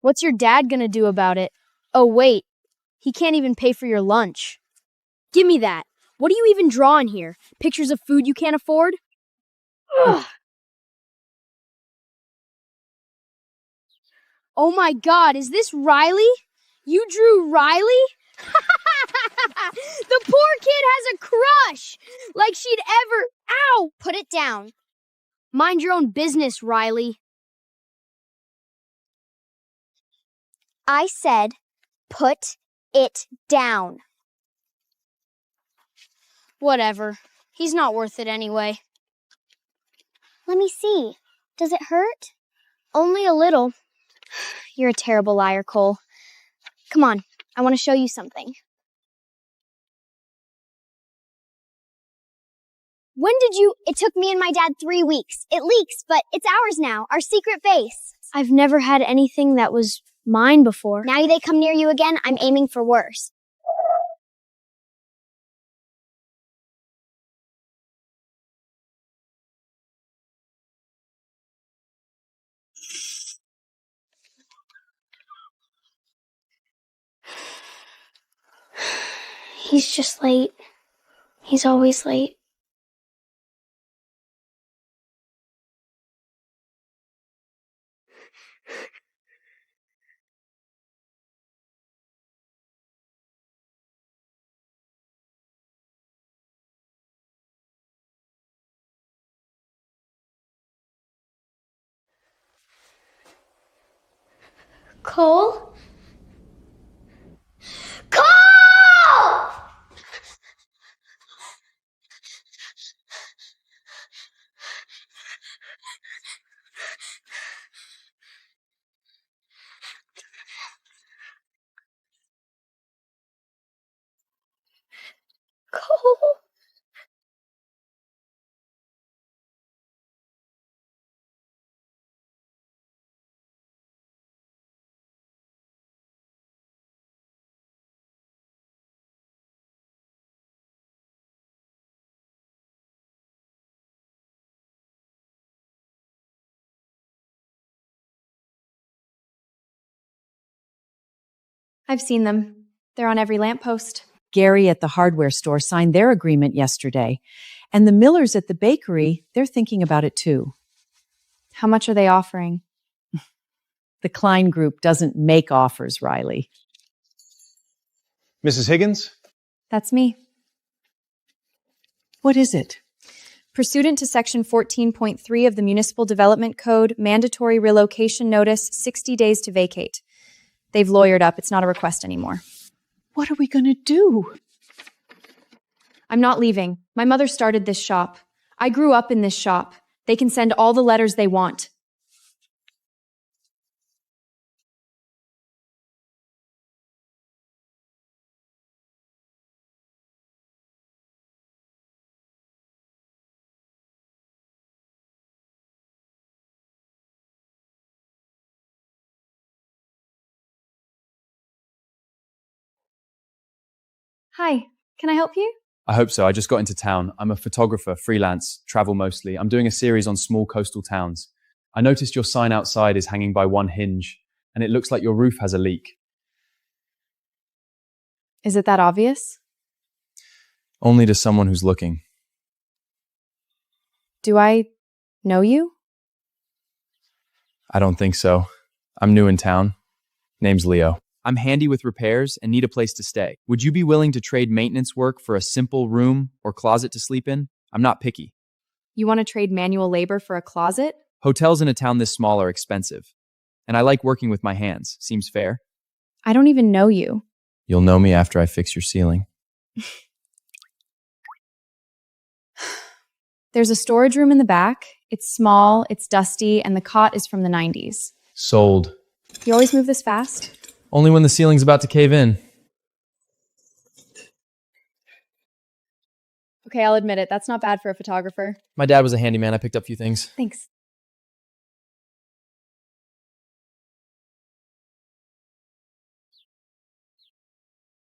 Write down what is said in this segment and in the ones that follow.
What's your dad gonna do about it? Oh, wait. He can't even pay for your lunch. Give me that. What do you even draw in here? Pictures of food you can't afford? Ugh. Oh my God, is this Riley? You drew Riley? The poor kid has a crush! Like she'd ever... Ow! Put it down. Mind your own business, Riley. I said, put it down. Whatever. He's not worth it anyway. Let me see. Does it hurt? Only a little. You're a terrible liar, Cole. Come on, I want to show you something. When did you... It took me and my dad 3 weeks. It leaks, but it's ours now, our secret vase. I've never had anything that was mine before. Now they come near you again, I'm aiming for worse. He's just late. He's always late. Cole? Cole! Cole? I've seen them. They're on every lamppost. Gary at the hardware store signed their agreement yesterday. And the Millers at the bakery, they're thinking about it too. How much are they offering? The Klein Group doesn't make offers, Riley. Mrs. Higgins? That's me. What is it? Pursuant to Section 14.3 of the Municipal Development Code, mandatory relocation notice, 60 days to vacate. They've lawyered up. It's not a request anymore. What are we going to do? I'm not leaving. My mother started this shop. I grew up in this shop. They can send all the letters they want. Hi, can I help you? I hope so. I just got into town. I'm a photographer, freelance, travel mostly. I'm doing a series on small coastal towns. I noticed your sign outside is hanging by one hinge, and it looks like your roof has a leak. Is it that obvious? Only to someone who's looking. Do I know you? I don't think so. I'm new in town. Name's Leo. I'm handy with repairs and need a place to stay. Would you be willing to trade maintenance work for a simple room or closet to sleep in? I'm not picky. You want to trade manual labor for a closet? Hotels in a town this small are expensive. And I like working with my hands. Seems fair. I don't even know you. You'll know me after I fix your ceiling. There's a storage room in the back. It's small, it's dusty, and the cot is from the 90s. Sold. You always move this fast? Only when the ceiling's about to cave in. Okay, I'll admit it. That's not bad for a photographer. My dad was a handyman. I picked up a few things. Thanks.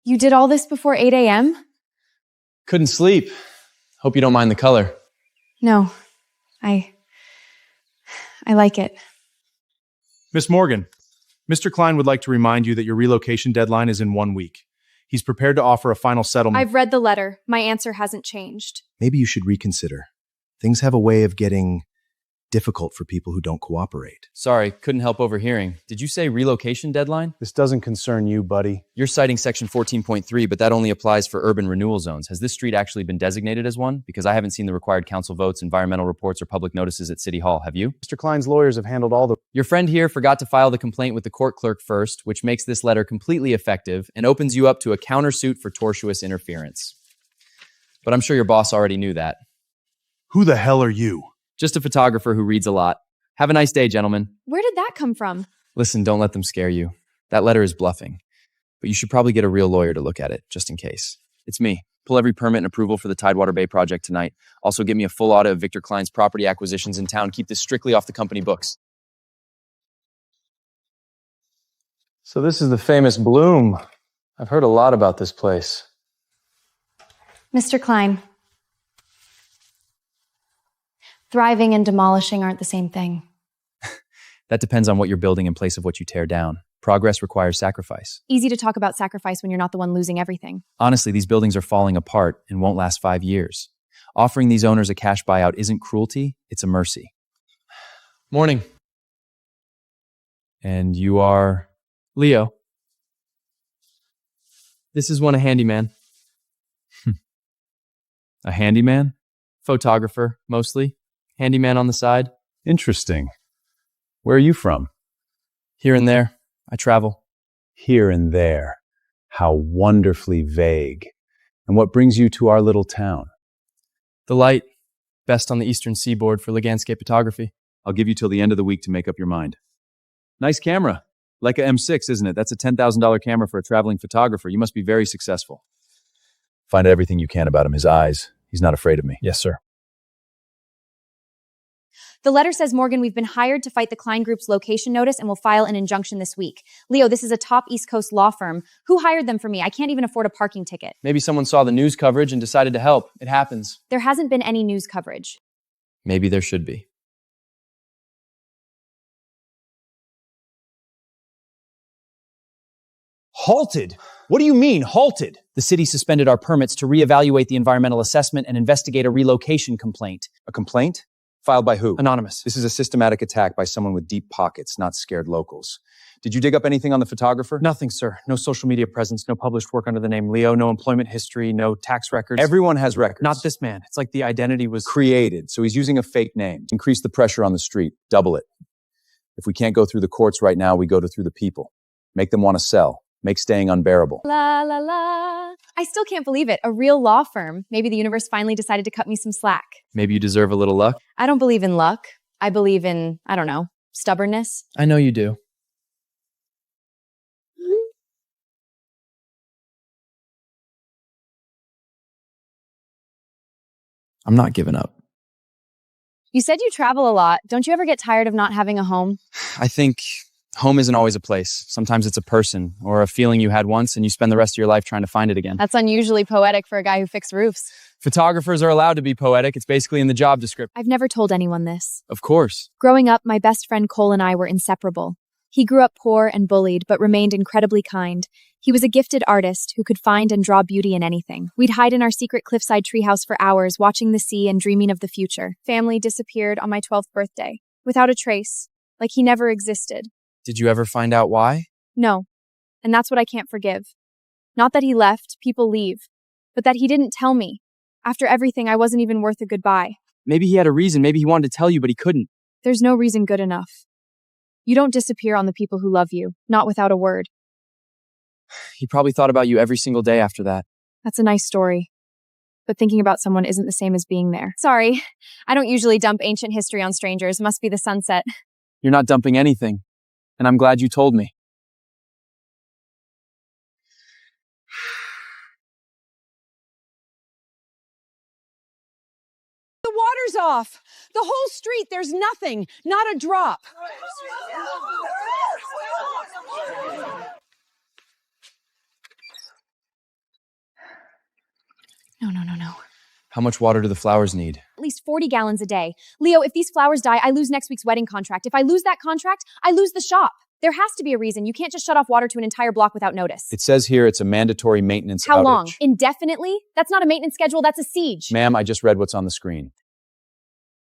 You did all this before 8 a.m.? Couldn't sleep. Hope you don't mind the color. No. I like it. Miss Morgan. Mr. Klein would like to remind you that your relocation deadline is in 1 week. He's prepared to offer a final settlement. I've read the letter. My answer hasn't changed. Maybe you should reconsider. Things have a way of getting difficult for people who don't cooperate. Sorry, couldn't help overhearing. Did you say relocation deadline? This doesn't concern you, buddy. You're citing section 14.3, but that only applies for urban renewal zones. Has this street actually been designated as one? Because I haven't seen the required council votes, environmental reports, or public notices at City Hall. Have you? Mr. Klein's lawyers have handled all the... Your friend here forgot to file the complaint with the court clerk first, which makes this letter completely effective and opens you up to a countersuit for tortious interference. But I'm sure your boss already knew that. Who the hell are you? Just a photographer who reads a lot. Have a nice day, gentlemen. Where did that come from? Listen, don't let them scare you. That letter is bluffing. But you should probably get a real lawyer to look at it, just in case. It's me. Pull every permit and approval for the Tidewater Bay project tonight. Also, get me a full audit of Victor Klein's property acquisitions in town. Keep this strictly off the company books. So this is the famous Bloom. I've heard a lot about this place. Mr. Klein. Thriving and demolishing aren't the same thing. That depends on what you're building in place of what you tear down. Progress requires sacrifice. Easy to talk about sacrifice when you're not the one losing everything. Honestly, these buildings are falling apart and won't last 5 years. Offering these owners a cash buyout isn't cruelty, it's a mercy. Morning. And you are? Leo. This is one a handyman. A handyman? Photographer, mostly. Handyman on the side. Interesting. Where are you from? Here and there. I travel. Here and there. How wonderfully vague. And what brings you to our little town? The light. Best on the eastern seaboard for landscape photography. I'll give you till the end of the week to make up your mind. Nice camera. Like a M6, isn't it? That's a $10,000 camera for a traveling photographer. You must be very successful. Find out everything you can about him. His eyes. He's not afraid of me. Yes, sir. The letter says, Morgan, we've been hired to fight the Klein Group's location notice and will file an injunction this week. Leo, this is a top East Coast law firm. Who hired them for me? I can't even afford a parking ticket. Maybe someone saw the news coverage and decided to help. It happens. There hasn't been any news coverage. Maybe there should be. Halted? What do you mean, halted? The city suspended our permits to reevaluate the environmental assessment and investigate a relocation complaint. A complaint? Filed by who? Anonymous. This is a systematic attack by someone with deep pockets, not scared locals. Did you dig up anything on the photographer? Nothing, sir. No social media presence, no published work under the name Leo, no employment history, no tax records. Everyone has records. Not this man. It's like the identity was created, so he's using a fake name. Increase the pressure on the street. Double it. If we can't go through the courts right now, we go through the people. Make them want to sell. Make staying unbearable. La la la. I still can't believe it. A real law firm. Maybe the universe finally decided to cut me some slack. Maybe you deserve a little luck. I don't believe in luck. I believe in, I don't know, stubbornness. I know you do. I'm not giving up. You said you travel a lot. Don't you ever get tired of not having a home? I think home isn't always a place. Sometimes it's a person or a feeling you had once and you spend the rest of your life trying to find it again. That's unusually poetic for a guy who fixed roofs. Photographers are allowed to be poetic. It's basically in the job description. I've never told anyone this. Of course. Growing up, my best friend Cole and I were inseparable. He grew up poor and bullied, but remained incredibly kind. He was a gifted artist who could find and draw beauty in anything. We'd hide in our secret cliffside treehouse for hours, watching the sea and dreaming of the future. Family disappeared on my 12th birthday, without a trace, like he never existed. Did you ever find out why? No, and that's what I can't forgive. Not that he left, people leave, but that he didn't tell me. After everything, I wasn't even worth a goodbye. Maybe he had a reason. Maybe he wanted to tell you, but he couldn't. There's no reason good enough. You don't disappear on the people who love you, not without a word. He probably thought about you every single day after that. That's a nice story. But thinking about someone isn't the same as being there. Sorry, I don't usually dump ancient history on strangers. Must be the sunset. You're not dumping anything, and I'm glad you told me. The water's off. The whole street, there's nothing. Not a drop. No. How much water do the flowers need? At least 40 gallons a day. Leo, if these flowers die, I lose next week's wedding contract. If I lose that contract, I lose the shop. There has to be a reason. You can't just shut off water to an entire block without notice. It says here it's a mandatory maintenance How outage. long? Indefinitely? That's not a maintenance schedule, that's a siege. Ma'am, I just read what's on the screen.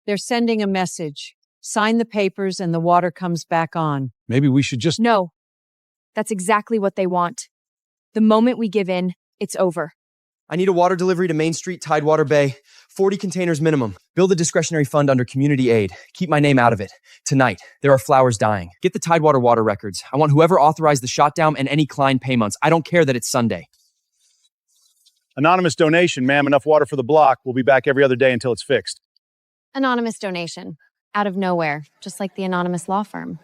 They're sending a message. Sign the papers and the water comes back on. Maybe we should just... No. That's exactly what they want. The moment we give in, it's over. I need a water delivery to Main Street, Tidewater Bay. 40 containers minimum. Build a discretionary fund under community aid. Keep my name out of it. Tonight, there are flowers dying. Get the Tidewater water records. I want whoever authorized the shutdown and any Klein payments. I don't care that it's Sunday. Anonymous donation, ma'am. Enough water for the block. We'll be back every other day until it's fixed. Anonymous donation. Out of nowhere. Just like the anonymous law firm.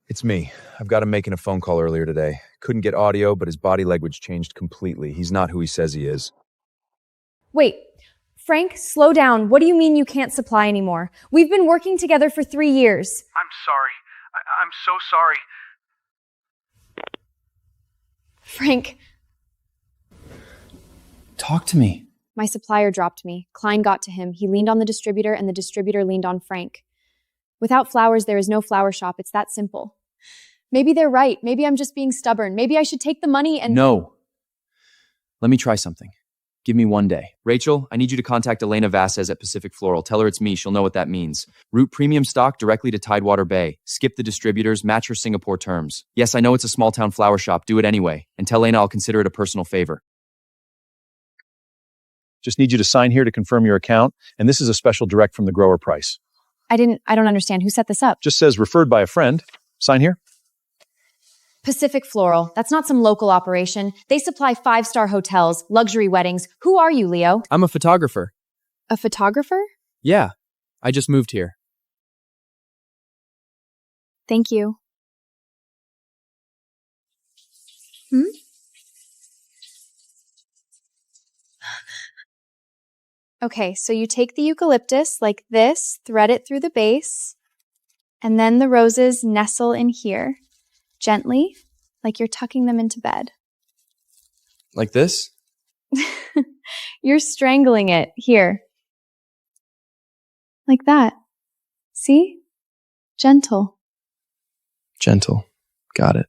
It's me. I've got him making a phone call earlier today. Couldn't get audio, but his body language changed completely. He's not who he says he is. Wait. Frank, slow down. What do you mean you can't supply anymore? We've been working together for 3 years. I'm sorry. I'm so sorry. Frank. Talk to me. My supplier dropped me. Klein got to him. He leaned on the distributor, and the distributor leaned on Frank. Without flowers, there is no flower shop. It's that simple. Maybe they're right. Maybe I'm just being stubborn. Maybe I should take the money and... No. Let me try something. Give me 1 day. Rachel, I need you to contact Elena Vasquez at Pacific Floral. Tell her it's me. She'll know what that means. Route premium stock directly to Tidewater Bay. Skip the distributors. Match her Singapore terms. Yes, I know it's a small town flower shop. Do it anyway. And tell Elena I'll consider it a personal favor. Just need you to sign here to confirm your account, and this is a special direct from the grower price. I don't understand. Who set this up? Just says referred by a friend. Sign here. Pacific Floral. That's not some local operation. They supply 5-star hotels, luxury weddings. Who are you, Leo? I'm a photographer. A photographer? Yeah. I just moved here. Thank you. Okay, so you take the eucalyptus like this, thread it through the base, and then the roses nestle in here, gently, like you're tucking them into bed. Like this? You're strangling it. Here. Like that. See? Gentle. Gentle. Got it.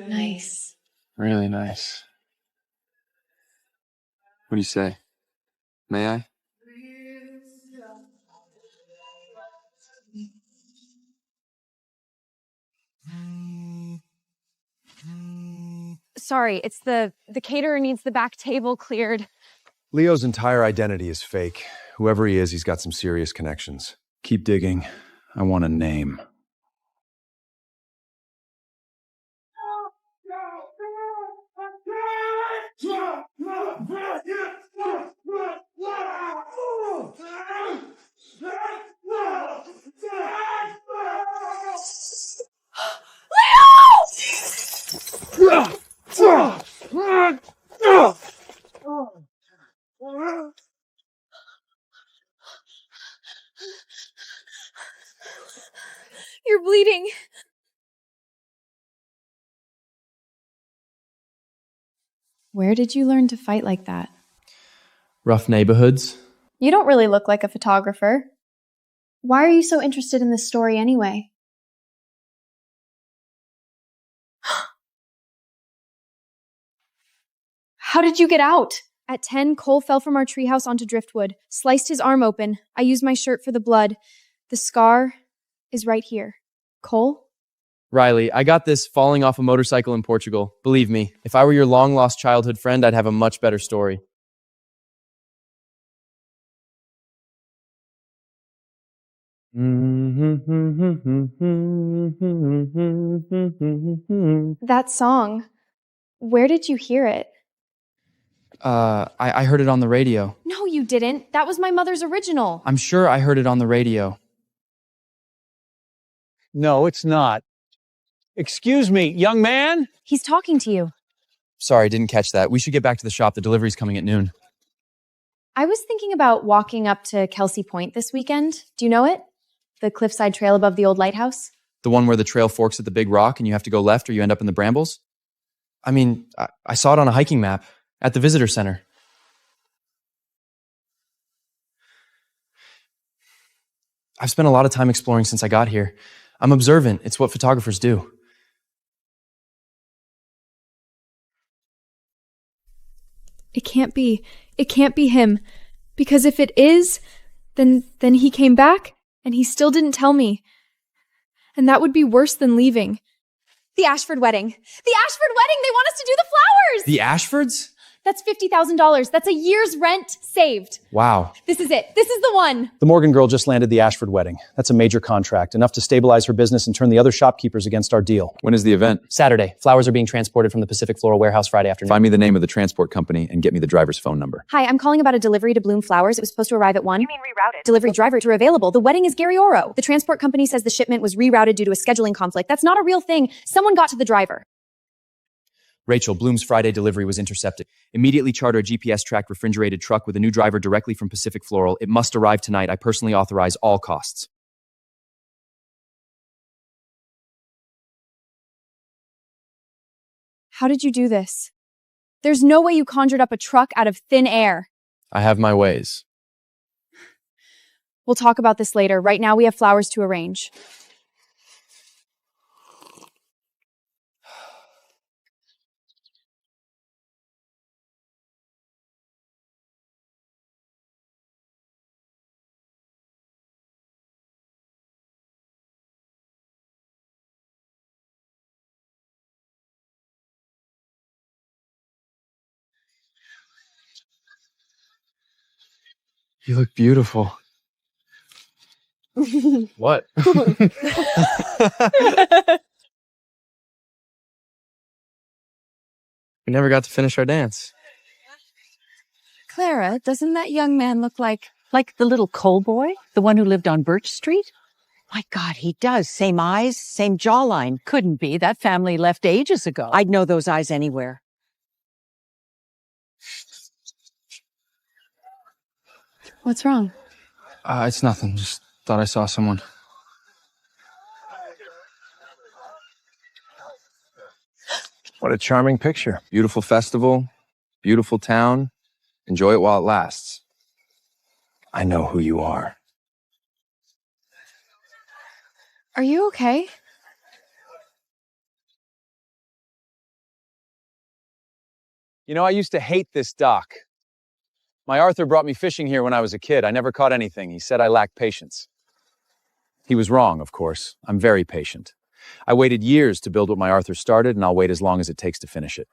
Nice. Really nice. What do you say? May I? Sorry, it's the caterer needs the back table cleared. Leo's entire identity is fake. Whoever he is, he's got some serious connections. Keep digging. I want a name. You're bleeding. Where did you learn to fight like that? Rough neighborhoods. You don't really look like a photographer. Why are you so interested in this story anyway? How did you get out? At 10, Cole fell from our treehouse onto driftwood, sliced his arm open. I used my shirt for the blood. The scar is right here. Cole? Riley, I got this falling off a motorcycle in Portugal. Believe me, if I were your long-lost childhood friend, I'd have a much better story. That song. Where did you hear it? I heard it on the radio. No, you didn't. That was my mother's original. I'm sure I heard it on the radio. No, it's not. Excuse me, young man? He's talking to you. Sorry, didn't catch that. We should get back to the shop. The delivery's coming at noon. I was thinking about walking up to Kelsey Point this weekend. Do you know it? The cliffside trail above the old lighthouse? The one where the trail forks at the big rock and you have to go left or you end up in the brambles? I mean, I saw it on a hiking map at the visitor center. I've spent a lot of time exploring since I got here. I'm observant. It's what photographers do. It can't be. It can't be him. Because if it is, then he came back and he still didn't tell me. And that would be worse than leaving. The Ashford wedding. The Ashford wedding! They want us to do the flowers! The Ashfords? That's $50,000. That's a year's rent saved. Wow. This is it. This is the one. The Morgan girl just landed the Ashford wedding. That's a major contract, enough to stabilize her business and turn the other shopkeepers against our deal. When is the event? Saturday. Flowers are being transported from the Pacific Floral Warehouse Friday afternoon. Find me the name of the transport company and get me the driver's phone number. Hi, I'm calling about a delivery to Bloom Flowers. It was supposed to arrive at 1. You mean rerouted? Delivery driver to available. The wedding is Gary Oro. The transport company says the shipment was rerouted due to a scheduling conflict. That's not a real thing. Someone got to the driver. Rachel, Bloom's Friday delivery was intercepted. Immediately charter a GPS-tracked refrigerated truck with a new driver directly from Pacific Floral. It must arrive tonight. I personally authorize all costs. How did you do this? There's no way you conjured up a truck out of thin air. I have my ways. We'll talk about this later. Right now we have flowers to arrange. You look beautiful. What? We never got to finish our dance. Clara, doesn't that young man look like the little coal boy? The one who lived on Birch Street? My God, he does. Same eyes, same jawline. Couldn't be. That family left ages ago. I'd know those eyes anywhere. What's wrong? It's nothing. Just thought I saw someone. What a charming picture. Beautiful festival, beautiful town. Enjoy it while it lasts. I know who you are. Are you okay? You know, I used to hate this dock. My Arthur brought me fishing here when I was a kid. I never caught anything. He said I lacked patience. He was wrong, of course. I'm very patient. I waited years to build what my Arthur started, and I'll wait as long as it takes to finish it.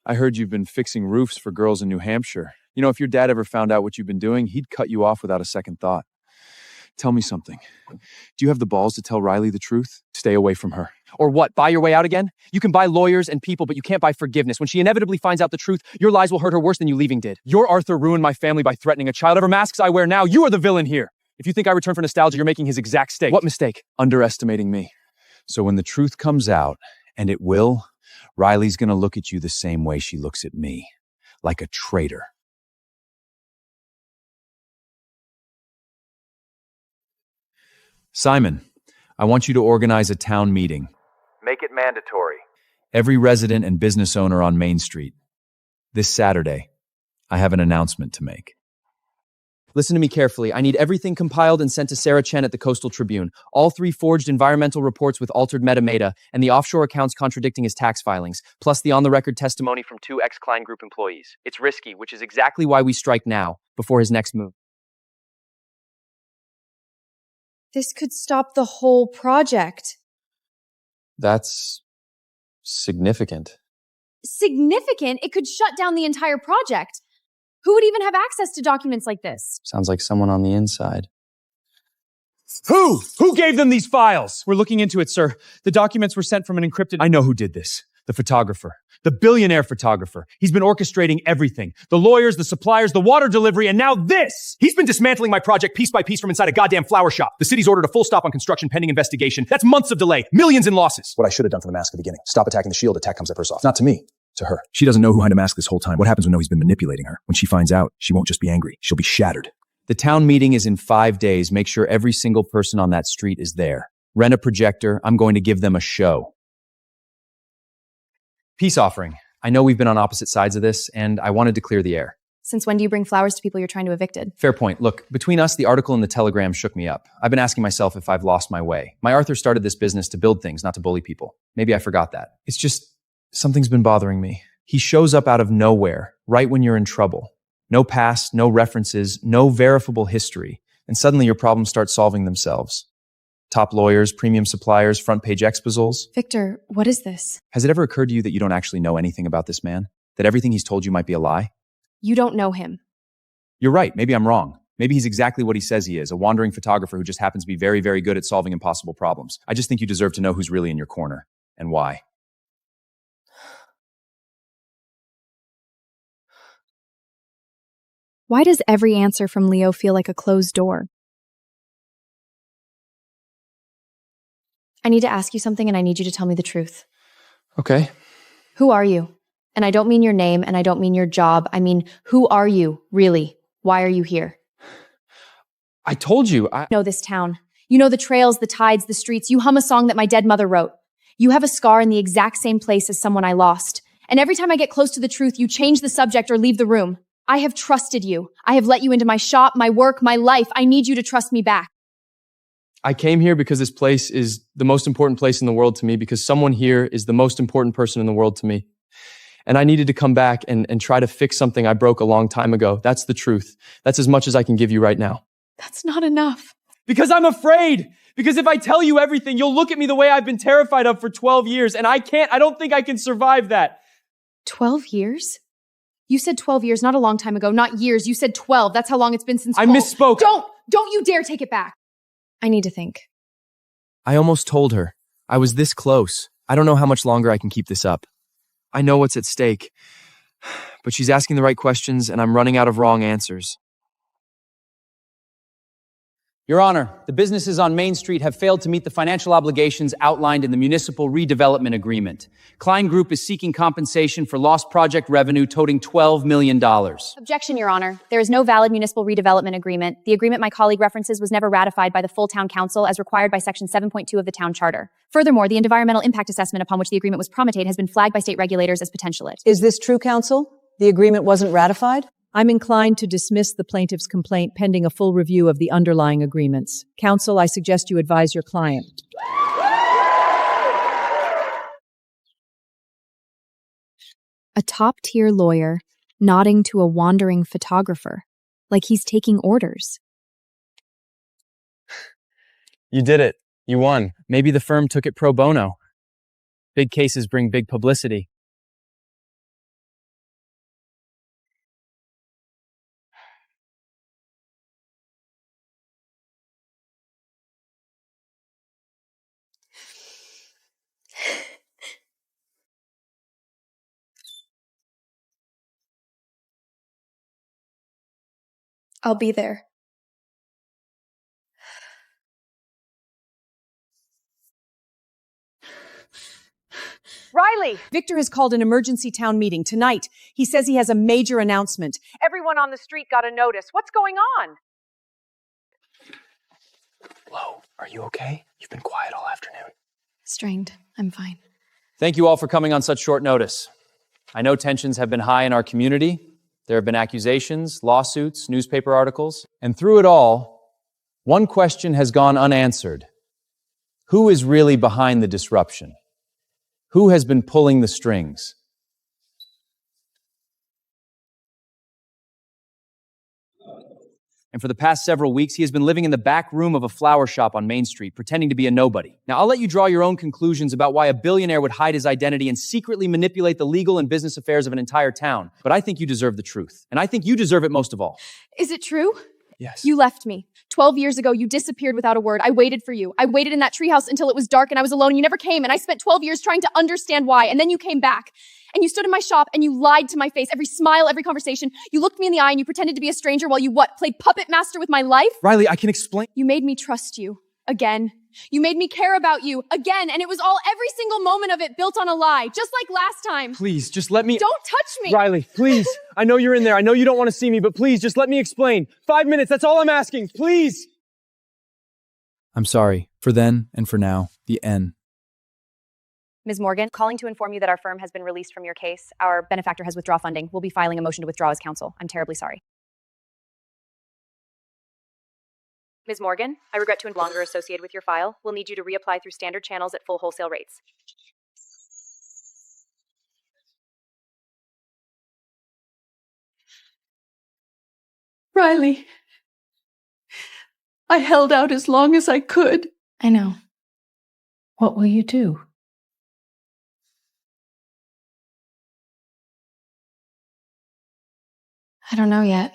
I heard you've been fixing roofs for girls in New Hampshire. You know, if your dad ever found out what you've been doing, he'd cut you off without a second thought. Tell me something. Do you have the balls to tell Riley the truth? Stay away from her. Or what, buy your way out again? You can buy lawyers and people, but you can't buy forgiveness. When she inevitably finds out the truth, your lies will hurt her worse than you leaving did. Your Arthur ruined my family by threatening a child. Whatever masks I wear now, you are the villain here. If you think I return for nostalgia, you're making his exact mistake. What mistake? Underestimating me. So when the truth comes out, and it will, Riley's gonna look at you the same way she looks at me. Like a traitor. Simon, I want you to organize a town meeting. Make it mandatory. Every resident and business owner on Main Street. This Saturday, I have an announcement to make. Listen to me carefully. I need everything compiled and sent to Sarah Chen at the Coastal Tribune. All 3 forged environmental reports with altered metadata, and the offshore accounts contradicting his tax filings, plus the on-the-record testimony from 2 ex-Klein Group employees. It's risky, which is exactly why we strike now, before his next move. This could stop the whole project. That's significant. Significant? It could shut down the entire project. Who would even have access to documents like this? Sounds like someone on the inside. Who? Who gave them these files? We're looking into it, sir. The documents were sent from an encrypted... I know who did this. The photographer. The billionaire photographer. He's been orchestrating everything. The lawyers, the suppliers, the water delivery, and now this! He's been dismantling my project piece by piece from inside a goddamn flower shop. The city's ordered a full stop on construction pending investigation. That's months of delay, millions in losses. What I should have done from the mask at the beginning. Stop attacking the shield, attack comes at first off. Not to me. to her. She doesn't know who behind a mask this whole time. What happens when he's been manipulating her? When she finds out, she won't just be angry. She'll be shattered. The town meeting is in 5 days. Make sure every single person on that street is there. Rent a projector. I'm going to give them a show. Peace offering. I know we've been on opposite sides of this, and I wanted to clear the air. Since when do you bring flowers to people you're trying to evicted? Fair point. Look, between us, the article in the Telegram shook me up. I've been asking myself if I've lost my way. My Arthur started this business to build things, not to bully people. Maybe I forgot that. It's just, something's been bothering me. He shows up out of nowhere, right when you're in trouble. No past, no references, no verifiable history. And suddenly your problems start solving themselves. Top lawyers, premium suppliers, front page exposés. Victor, what is this? Has it ever occurred to you that you don't actually know anything about this man? That everything he's told you might be a lie? You don't know him. You're right. Maybe I'm wrong. Maybe he's exactly what he says he is, a wandering photographer who just happens to be very, very good at solving impossible problems. I just think you deserve to know who's really in your corner and why. Why does every answer from Leo feel like a closed door? I need to ask you something and I need you to tell me the truth. Okay. Who are you? And I don't mean your name and I don't mean your job. I mean, who are you, really? Why are you here? I told you, You know this town. You know the trails, the tides, the streets. You hum a song that my dead mother wrote. You have a scar in the exact same place as someone I lost. And every time I get close to the truth, you change the subject or leave the room. I have trusted you. I have let you into my shop, my work, my life. I need you to trust me back. I came here because this place is the most important place in the world to me, because someone here is the most important person in the world to me. And I needed to come back and try to fix something I broke a long time ago. That's the truth. That's as much as I can give you right now. That's not enough. Because I'm afraid. Because if I tell you everything, you'll look at me the way I've been terrified of for 12 years. And I don't think I can survive that. 12 years? You said 12 years, not a long time ago, not years. You said 12. That's how long it's been since I Cole. misspoke. Don't you dare take it back. I need to think. I almost told her. I was this close. I don't know how much longer I can keep this up. I know what's at stake. But she's asking the right questions and I'm running out of wrong answers. Your Honor, the businesses on Main Street have failed to meet the financial obligations outlined in the Municipal Redevelopment Agreement. Klein Group is seeking compensation for lost project revenue totaling $12 million. Objection, Your Honor. There is no valid municipal redevelopment agreement. The agreement my colleague references was never ratified by the full town council as required by Section 7.2 of the town charter. Furthermore, the environmental impact assessment upon which the agreement was promulgated has been flagged by state regulators as potential. Is this true, counsel? The agreement wasn't ratified? I'm inclined to dismiss the plaintiff's complaint pending a full review of the underlying agreements. Counsel, I suggest you advise your client. A top-tier lawyer nodding to a wandering photographer, like he's taking orders. You did it. You won. Maybe the firm took it pro bono. Big cases bring big publicity. I'll be there. Riley! Victor has called an emergency town meeting tonight. He says he has a major announcement. Everyone on the street got a notice. What's going on? Flo, are you okay? You've been quiet all afternoon. Strained. I'm fine. Thank you all for coming on such short notice. I know tensions have been high in our community. There have been accusations, lawsuits, newspaper articles. And through it all, one question has gone unanswered. Who is really behind the disruption? Who has been pulling the strings? And for the past several weeks, he has been living in the back room of a flower shop on Main Street, pretending to be a nobody. Now, I'll let you draw your own conclusions about why a billionaire would hide his identity and secretly manipulate the legal and business affairs of an entire town. But I think you deserve the truth. And I think you deserve it most of all. Is it true? Yes. You left me. 12 years ago, you disappeared without a word. I waited for you. I waited in that treehouse until it was dark and I was alone. You never came, and I spent 12 years trying to understand why. And then you came back. And you stood in my shop and you lied to my face. Every smile, every conversation. You looked me in the eye and you pretended to be a stranger while you played puppet master with my life? Riley, I can explain. You made me trust you. Again. You made me care about you again, and it was all every single moment of it built on a lie, just like last time. Please, just let me... Don't touch me! Riley, please. I know you're in there. I know you don't want to see me, but please, just let me explain. 5 minutes, that's all I'm asking. Please. I'm sorry. For then and for now, the N. Ms. Morgan, calling to inform you that our firm has been released from your case. Our benefactor has withdrawn funding. We'll be filing a motion to withdraw as counsel. I'm terribly sorry. Ms. Morgan, I regret to no longer associate with your file. We'll need you to reapply through standard channels at full wholesale rates. Riley, I held out as long as I could. I know. What will you do? I don't know yet.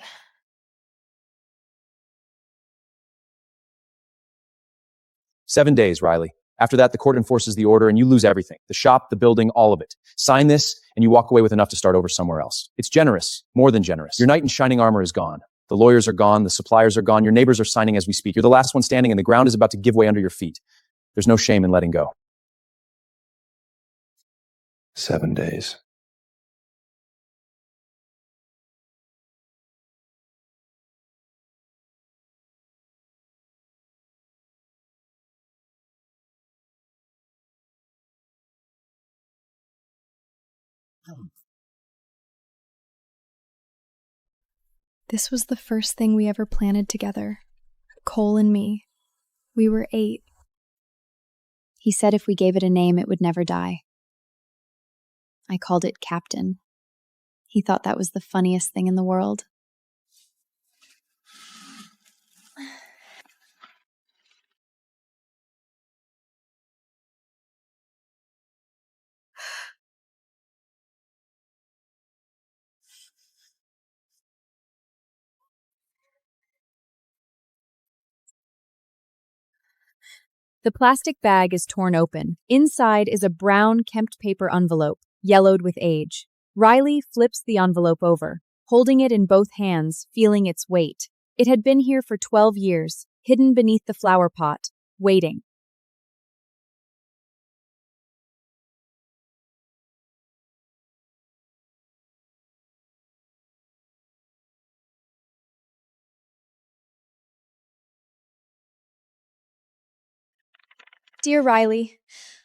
"7 days, Riley. After that, the court enforces the order and you lose everything. The shop, the building, all of it. Sign this and you walk away with enough to start over somewhere else. It's generous, more than generous. Your knight in shining armor is gone. The lawyers are gone, the suppliers are gone, your neighbors are signing as we speak. You're the last one standing and the ground is about to give way under your feet. There's no shame in letting go." 7 days. This was the first thing we ever planted together. Cole and me. We were 8. He said if we gave it a name, it would never die. I called it Captain. He thought that was the funniest thing in the world. The plastic bag is torn open. Inside is a brown, kempt paper envelope, yellowed with age. Riley flips the envelope over, holding it in both hands, feeling its weight. It had been here for 12 years, hidden beneath the flower pot, waiting. Dear Riley,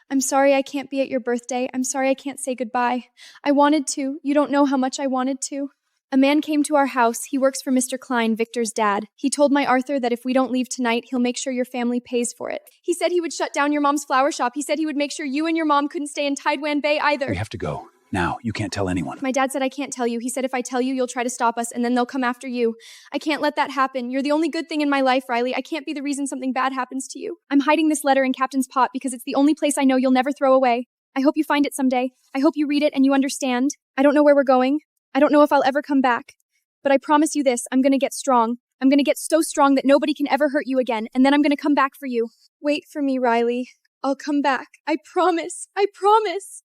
I'm sorry I can't be at your birthday. I'm sorry I can't say goodbye. I wanted to. You don't know how much I wanted to. A man came to our house. He works for Mr. Klein, Victor's dad. He told my Arthur that if we don't leave tonight, he'll make sure your family pays for it. He said he would shut down your mom's flower shop. He said he would make sure you and your mom couldn't stay in Tidewan Bay either. We have to go. Now. You can't tell anyone. My dad said I can't tell you. He said if I tell you, you'll try to stop us, and then they'll come after you. I can't let that happen. You're the only good thing in my life, Riley. I can't be the reason something bad happens to you. I'm hiding this letter in Captain's pot because it's the only place I know you'll never throw away. I hope you find it someday. I hope you read it and you understand. I don't know where we're going. I don't know if I'll ever come back. But I promise you this, I'm gonna get strong. I'm gonna get so strong that nobody can ever hurt you again, and then I'm gonna come back for you. Wait for me, Riley. I'll come back. I promise. I promise.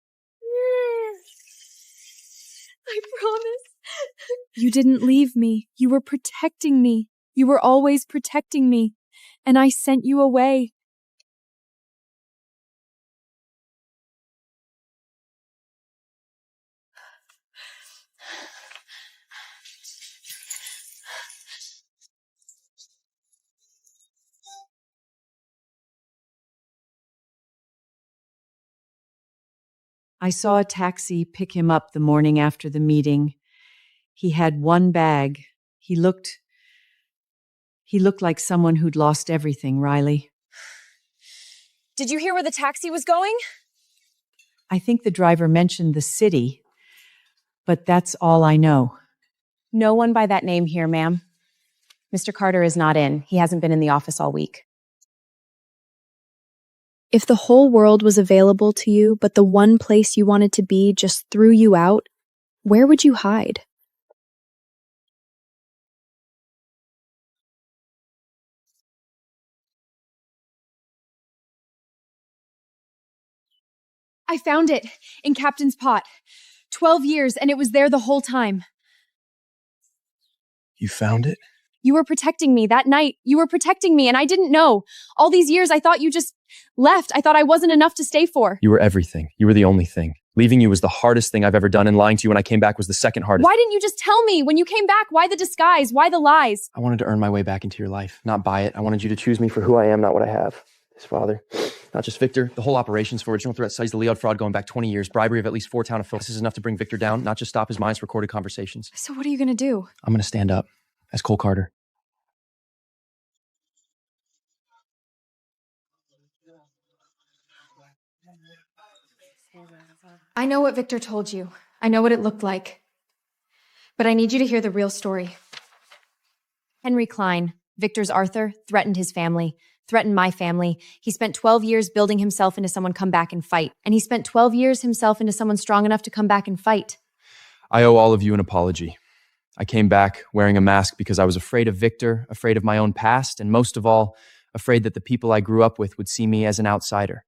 I promise. You didn't leave me. You were protecting me. You were always protecting me. And I sent you away. I saw a taxi pick him up the morning after the meeting. He had one bag. He looked like someone who'd lost everything, Riley. Did you hear where the taxi was going? I think the driver mentioned the city, but that's all I know. No one by that name here, ma'am. Mr. Carter is not in. He hasn't been in the office all week. If the whole world was available to you, but the one place you wanted to be just threw you out, where would you hide? I found it in Captain's pot. 12 years, and it was there the whole time. You found it? You were protecting me that night. You were protecting me, and I didn't know. All these years, I thought you just left. I thought I wasn't enough to stay for. You were everything. You were the only thing. Leaving you was the hardest thing I've ever done, and lying to you when I came back was the second hardest. Why didn't you just tell me when you came back? Why the disguise? Why the lies? I wanted to earn my way back into your life, not buy it. I wanted you to choose me for who I am, not what I have. His father. Not just Victor. The whole operations for original threat studies, the Leod fraud going back 20 years, bribery of at least 4 town affiliates. This is enough to bring Victor down, not just stop his mind's recorded conversations. So what are you going to do? I'm going to stand up as Cole Carter. I know what Victor told you. I know what it looked like. But I need you to hear the real story. Henry Klein, Victor's Arthur, threatened his family, threatened my family. He spent 12 years building himself into someone come back and fight. And he spent 12 years himself into someone strong enough to come back and fight. I owe all of you an apology. I came back wearing a mask because I was afraid of Victor, afraid of my own past, and most of all, afraid that the people I grew up with would see me as an outsider.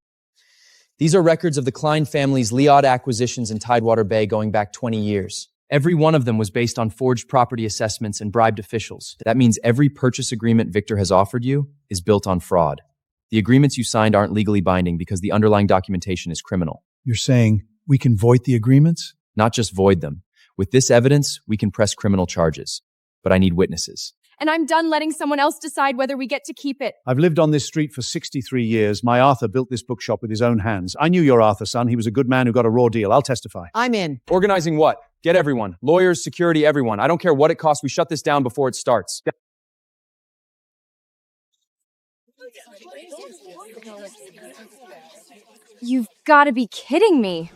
These are records of the Klein family's Leod acquisitions in Tidewater Bay going back 20 years. Every one of them was based on forged property assessments and bribed officials. That means every purchase agreement Victor has offered you is built on fraud. The agreements you signed aren't legally binding because the underlying documentation is criminal. You're saying we can void the agreements? Not just void them. With this evidence, we can press criminal charges. But I need witnesses. And I'm done letting someone else decide whether we get to keep it. I've lived on this street for 63 years. My Arthur built this bookshop with his own hands. I knew your Arthur, son. He was a good man who got a raw deal. I'll testify. I'm in. Organizing what? Get everyone. Lawyers, security, everyone. I don't care what it costs. We shut this down before it starts. You've got to be kidding me.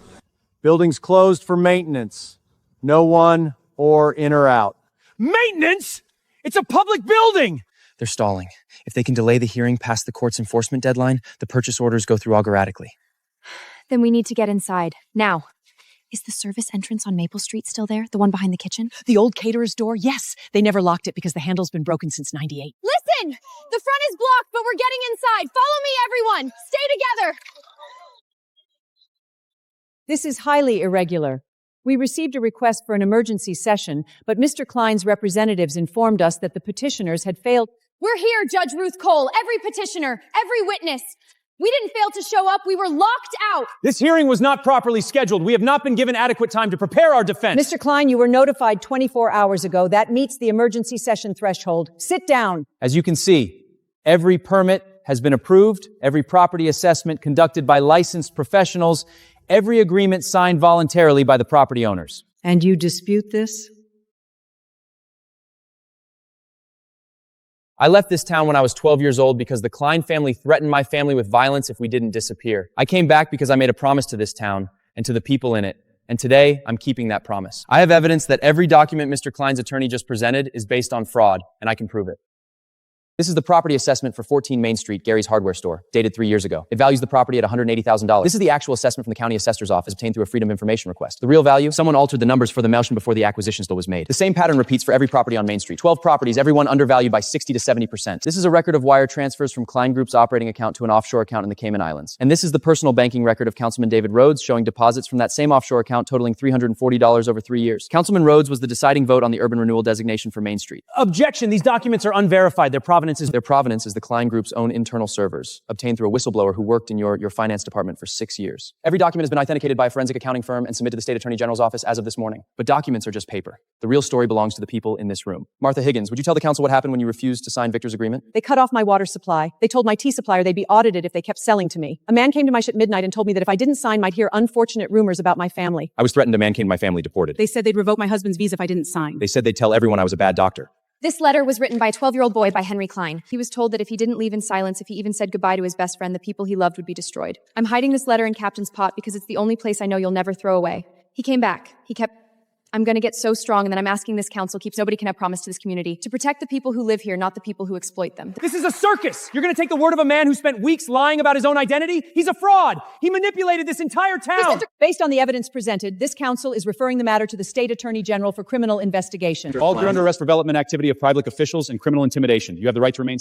Building's closed for maintenance. No one or in or out. Maintenance? It's a public building! They're stalling. If they can delay the hearing past the court's enforcement deadline, the purchase orders go through automatically. Then we need to get inside. Now. Is the service entrance on Maple Street still there? The one behind the kitchen? The old caterer's door? Yes. They never locked it because the handle's been broken since '98. Listen! The front is blocked, but we're getting inside. Follow me, everyone! Stay together! This is highly irregular. We received a request for an emergency session, but Mr. Klein's representatives informed us that the petitioners had failed. We're here, Judge Ruth Cole. Every petitioner, every witness. We didn't fail to show up. We were locked out. This hearing was not properly scheduled. We have not been given adequate time to prepare our defense. Mr. Klein, you were notified 24 hours ago. That meets the emergency session threshold. Sit down. As you can see, every permit has been approved, every property assessment conducted by licensed professionals, every agreement signed voluntarily by the property owners. And you dispute this? I left this town when I was 12 years old because the Klein family threatened my family with violence if we didn't disappear. I came back because I made a promise to this town and to the people in it. And today, I'm keeping that promise. I have evidence that every document Mr. Klein's attorney just presented is based on fraud, and I can prove it. This is the property assessment for 14 Main Street, Gary's hardware store, dated 3 years ago. It values the property at $180,000. This is the actual assessment from the county assessor's office obtained through a Freedom of Information request. The real value? Someone altered the numbers for the motion before the acquisition deal was made. The same pattern repeats for every property on Main Street. 12 properties, every one undervalued by 60 to 70%. This is a record of wire transfers from Klein Group's operating account to an offshore account in the Cayman Islands. And this is the personal banking record of Councilman David Rhodes, showing deposits from that same offshore account totaling $340 over 3 years. Councilman Rhodes was the deciding vote on the urban renewal designation for Main Street. Objection! These documents are unverified. Their provenance is the Klein Group's own internal servers, obtained through a whistleblower who worked in your finance department for 6 years. Every document has been authenticated by a forensic accounting firm and submitted to the State Attorney General's office as of this morning. But documents are just paper. The real story belongs to the people in this room. Martha Higgins, would you tell the council what happened when you refused to sign Victor's agreement? They cut off my water supply. They told my tea supplier they'd be audited if they kept selling to me. A man came to my ship midnight and told me that if I didn't sign, I'd hear unfortunate rumors about my family. I was threatened. A man came to my family deported. They said they'd revoke my husband's visa if I didn't sign. They said they'd tell everyone I was a bad doctor. This letter was written by a 12-year-old boy by Henry Klein. He was told that if he didn't leave in silence, if he even said goodbye to his best friend, the people he loved would be destroyed. I'm hiding this letter in Captain's pot because it's the only place I know you'll never throw away. He came back. He kept, I'm going to get so strong, and then I'm asking this council keeps nobody can have promise to this community to protect the people who live here, not the people who exploit them. This is a circus! You're gonna take the word of a man who spent weeks lying about his own identity? He's a fraud! He manipulated this entire town! Based on the evidence presented, this council is referring the matter to the State Attorney General for criminal investigation. All you're under arrest for development activity of public officials and criminal intimidation. You have the right to remain...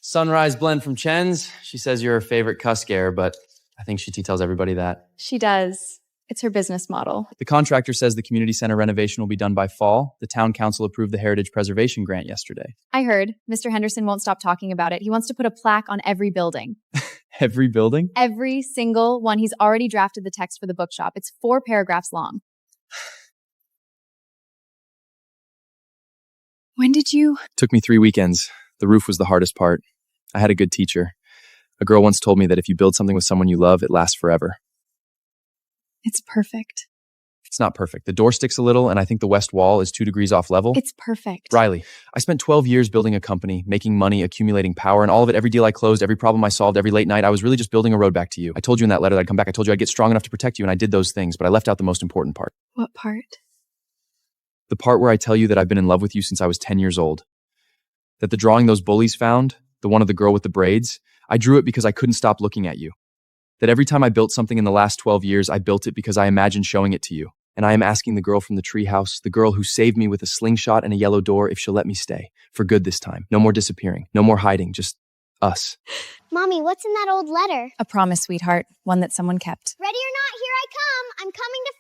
Sunrise blend from Chen's. She says you're her favorite cuss scare, but I think she tells everybody that. She does. It's her business model. The contractor says the community center renovation will be done by fall. The town council approved the heritage preservation grant yesterday. I heard. Mr. Henderson won't stop talking about it. He wants to put a plaque on every building. Every building? Every single one. He's already drafted the text for the bookshop. It's 4 paragraphs long. When did you? Took me 3 weekends. The roof was the hardest part. I had a good teacher. A girl once told me that if you build something with someone you love, it lasts forever. It's perfect. It's not perfect. The door sticks a little, and I think the west wall is 2 degrees off level. It's perfect. Riley, I spent 12 years building a company, making money, accumulating power, and all of it, every deal I closed, every problem I solved, every late night, I was really just building a road back to you. I told you in that letter that I'd come back. I told you I'd get strong enough to protect you, and I did those things, but I left out the most important part. What part? The part where I tell you that I've been in love with you since I was 10 years old. That the drawing those bullies found, the one of the girl with the braids, I drew it because I couldn't stop looking at you. That every time I built something in the last 12 years, I built it because I imagined showing it to you. And I am asking the girl from the treehouse, the girl who saved me with a slingshot and a yellow door, if she'll let me stay. For good this time. No more disappearing. No more hiding. Just us. Mommy, what's in that old letter? A promise, sweetheart. One that someone kept. Ready or not, here I come. I'm coming to